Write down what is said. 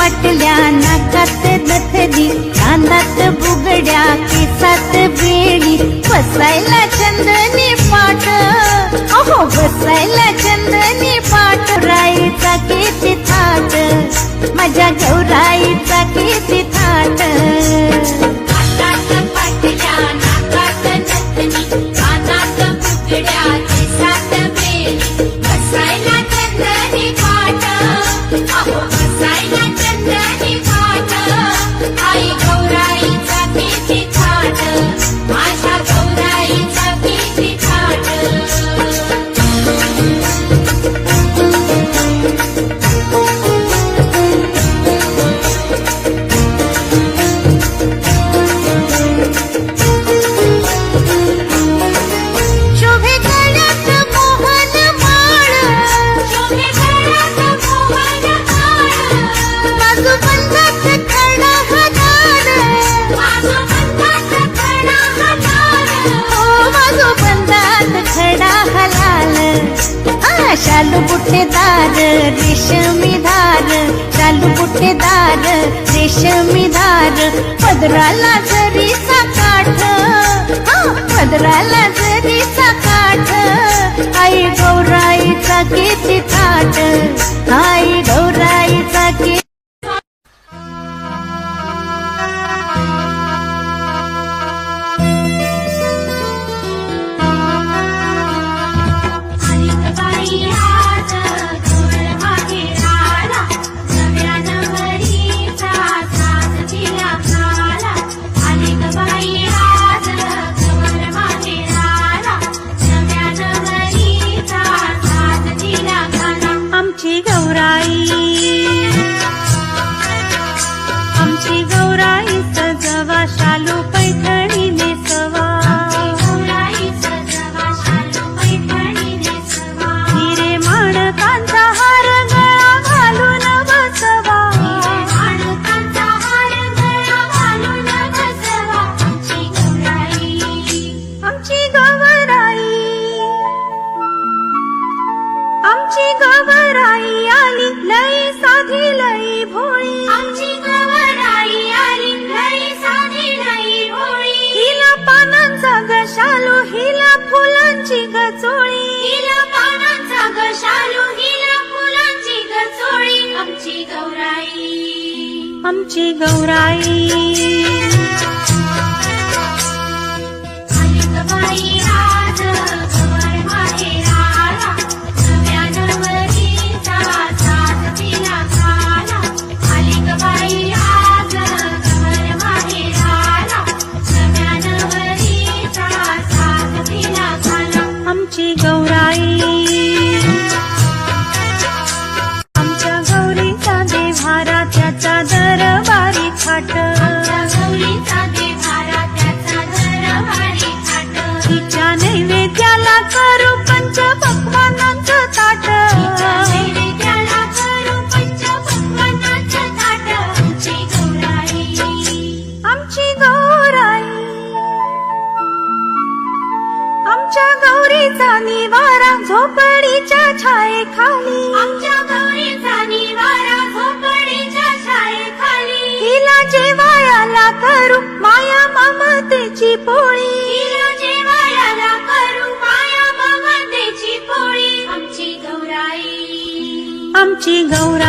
पाटल्या, नाकात नथनी, कानात बुगड्या, केसात बेडी, बसायला चंदनी पाट, अहो बसायला चंदनी पाट. गौराईचा किती थाट, माझ्या गौराईचा किती थाट. नाकात पाटल्या, नाकात नथनी, कानात बुगड्या, केसात बेडी, बसायला चंदनी पाट, अहो बसायला चंदनी पाट. आई गौराईचा किती थाट, माझ्या गौराईचा किती थाट. शोभे गळ्यात मोहन माळ, शोभे गळ्यात मोहन माळ, बाजूबंदात खडा हातार, बाजूबंदात खडा हातार. हो बाजूबंदात खडा हलाल. शालू बुट्टेदार रेशमी धार, शालू बुट्टेदार रेशमी धार. पदराला जरीचा काठ, पदराला जरीचा काठ. आई गौराईचा किती थाट, आई गौराईचा किती. बाई आज गौर माहेराला, नव्यानं वरीचा साज तिला घाला. आली ग बाई आज गौर माहेराला, नव्यानं वरीचा साज तिला घाला. आमची गौराई, आमची गौराई सजवा, शालू पैठणी नेसवा. गौराईचं जवा शालू पैठणी नेसवा. हिरे माणकांचा हार गळा घालून बसवा. माणकांचा हार गळा घालून बसवा. आमची गौराई, आमची गौराई, आमची गौराई आली लई साधी लई भोळी. आमची गौराई आली लई साधी लई भोळी. हिला पानांचा ग शालू, हिला फुलांची ग चोळी. हिला पानांचा ग शालू, हिला फुलांची ग चोळी. आमची गौराई, आमची गौराई. आली ग बाई आज गौर माहेराला, नव्यानं वरीचा साज तिला घाला. आली ग बाई आज गौर माहेराला, नव्यानं वरीचा साज तिला घाला. आमची गौराई. आमच्या गौरीचा देव्हारा, त्याचा दरबारी थाट. आमच्या गौरीचा देव्हारा, त्याचा दरबारी थाट. तिच्या नैवेद्याला करू पंच पक्वानांचं ताट. नैवेद्याला करू पंचपक्वान्नाचं ताट. आमची गौराई, आमची गौराई. आमच्या गौरीचा निवारा झोपडीच्या छायेखाली. आमच्या गौरीचा निवारा झोपडीच्या छायेखाली. हिला जेवायला करू माया ममतेची पोळी. हिला जेवायला करू माया ममतेची पोळी. आमची गौराई, आमची गौराई.